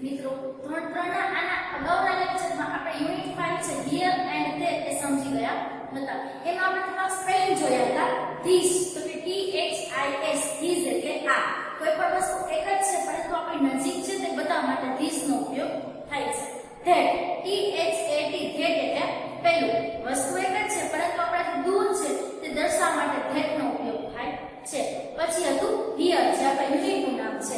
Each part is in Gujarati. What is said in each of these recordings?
મિત્રો ધોરણ 3 ના આના અગાઉના લેક્ચરમાં આપણે યુનિટ 5 છે હિયર એન્ડ ધેર એ સમજી ગયા હતા. એમાં આપણે થોડા સ્પેલિંગ જોયા હતા. ધીસ તો કે T H I S this એટલે આ. કોઈ પણ વસ્તુ એક જ છે પરંતુ આપણી નજીક છે તે બતાવવા માટે ધીસ નો ઉપયોગ થાય છે. That T H A T that એટલે પેલું. વસ્તુ એક જ છે પરંતુ આપણાથી દૂર છે તે દર્શાવવા માટે ધેટ નો ઉપયોગ થાય છે. પછી હતું હિયર જે આપણા યુનિટનું નામ છે.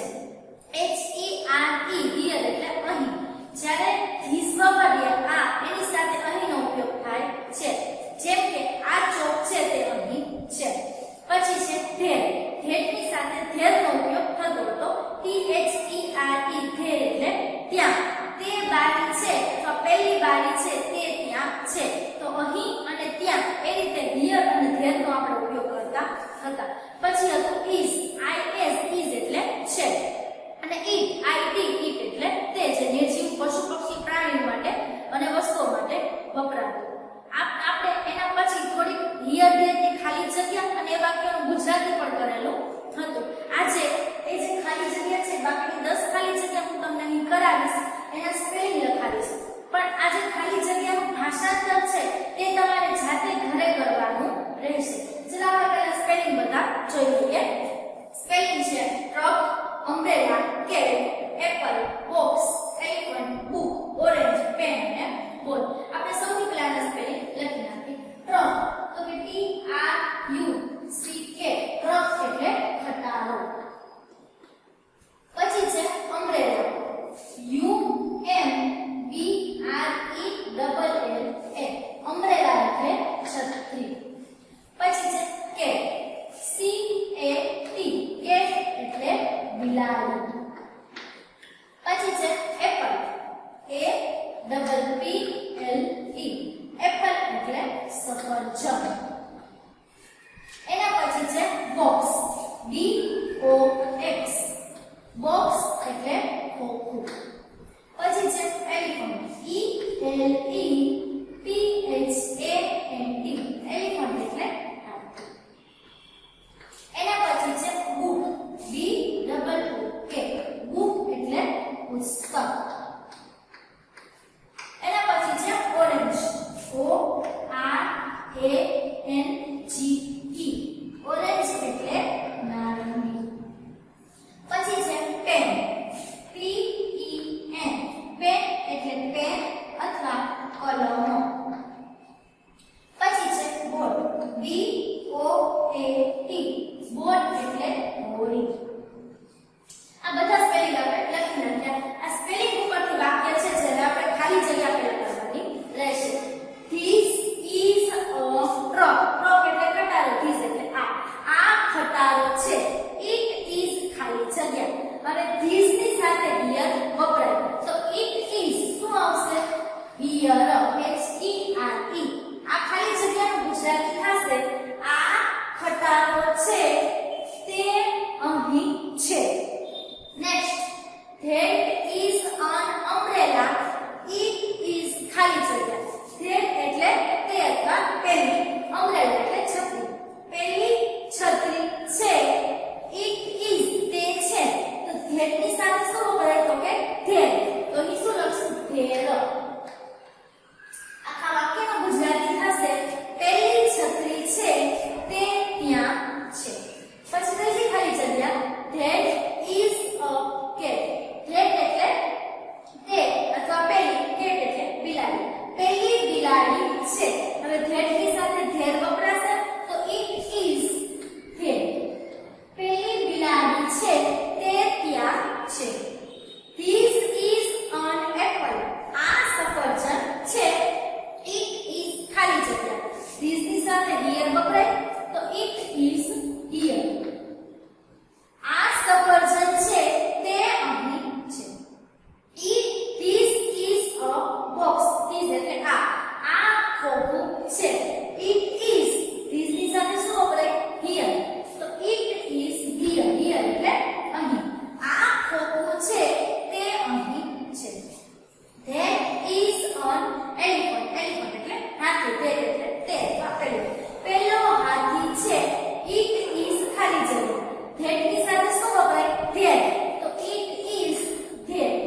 H-E-R-E હિયર એટલે અહીં. જ્યારે ધીસ વગર આ એની સાથે અહીંનો ઉપયોગ થાય છે. જેમ કે આ ચોક છે તે અહીં છે. પછી છે ધેર. ધેરની સાથે ધેરનો ઉપયોગ થતો હતો. T-H-E-R-E ધેર એટલે ત્યાં. તે બારી છે અથવા પહેલી બારી છે તે ત્યાં છે. તો અહીં અને ત્યાં એ રીતે હિયર અને ધેરનો આપણે ઉપયોગ કરતા હતા. પછી હતું is. I-S is એટલે છે. અને ઈટ ઈટ એટલે તે જે નિર્જીવ પશુ પક્ષી પ્રાણી માટે અને વસ્તુઓ માટે વપરાતું. આપણે એના પછી થોડીક હિયર ધેર ની ખાલી જગ્યા અને એ વાક્યનું ગુજરાતી પણ કરેલું હતું. આજે એ જે ખાલી જગ્યા છે બાકીની 10 ખાલી જગ્યા હું તમને અહીં કરાવીશ. એના સ્પેલિંગ લખાવીશ. પણ આ જે ખાલી જગ્યાનું ભાષાંતર છે તે તમારે જાતે ઘરે કરવાનું રહેશે. ચલો આપણે પહેલા સ્પેલિંગ બધા જોઈ લઈએ. સ્પેલિંગ છે truck, umbrella, cat, apple, box, elephant, book, orange, pen and ball. આપણે સૌથી પહેલા સ્પેલિંગ લખી નાખીએ. ટ્રક તો કે T R U C K truck એટલે ખટારો. પછી છે umbrella U M B R E double L A umbrella એટલે છત્રી. પછી છે cat C A T cat એટલે બિલાડી. પછી છે એપલ A-double-P-L-E એપલ એટલે સફરજન. એના પછી છે બોક્સ B-O-X બોક્સ એટલે ખોખું. પછી છે એલિફન્ટ E-L-E-P-H-A-N-T એલિફન્ટ એટલે હાથી. એના પછી છે બુક B-double-O-K બુક એટલે પુસ્તક. એના પછી છે ઓરેન્જ O-R-A-N-G-E ઓરેન્જ એટલે નારંગી. પછી છે પેન P-E-N પેન એટલે પેન અથવા કલમો. પછી છે બોટ B-O-A-T બોટ એટલે હોડી. આ બધા સ્પેલિંગ આપણે લખી નાખ્યા. આ સ્પેલિંગ ઉપરથી વાક્ય છે જેને આપણે ખાલી જગ્યા પેલા કરવાની રહેશે. This is a truck. Truck એટલે ખટારો. This એટલે આ ખટારો છે. It is ખાલી જગ્યા. હવે this ની સાથે here વપરાય તો it is શું આવશે? Here H-E-R-E આ ખાલી જગ્યાનું ગુજરાતી થશે આ ખટારો છે તે અહીં છે. Next, that is an umbrella. It is ખાલી જગ્યા. that એટલે તે અથવા પેલી. umbrella એટલે છત્રી. પેલી છત્રી છે. it is તે છે. તો that ની સાથે શું વપરાય તો કે ધેર. તો અહીં શું લખશું? ધેર. આખા વાક્યનું ગુજરાતી થશે પેલી છત્રી છે તે ત્યાં છે. પછી ત્રીજી ખાલી જગ્યા that is a cat. cat એટલે તે અથવા પેલી. cat એટલે બિલાડી. પેલી બિલાડી છે. હવે that ની સાથે ધેર વપરાશે તો it is there. પેલી બિલાડી છે તે ત્યાં છે. This is an apple. આ સફરજન છે. It is ખાલી જગ્યા. This ની સાથે here વપરાય તો it is here. આ સફરજન છે તે અહીં છે. This is a box. This એટલે આ ખોખું છે. It is this ની સાથે શું વપરાય? here. તો it is here. here એટલે અહીં. આ ખોખું છે તે અહીં છે. That is an elephant. elephant એટલે હાથી. that એટલે તે અથવા પેલો. પેલો હાથી છે. It is ખાલી જગ્યા. that ની સાથે શું વપરાય? there. તો it is there.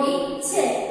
બોડી છે.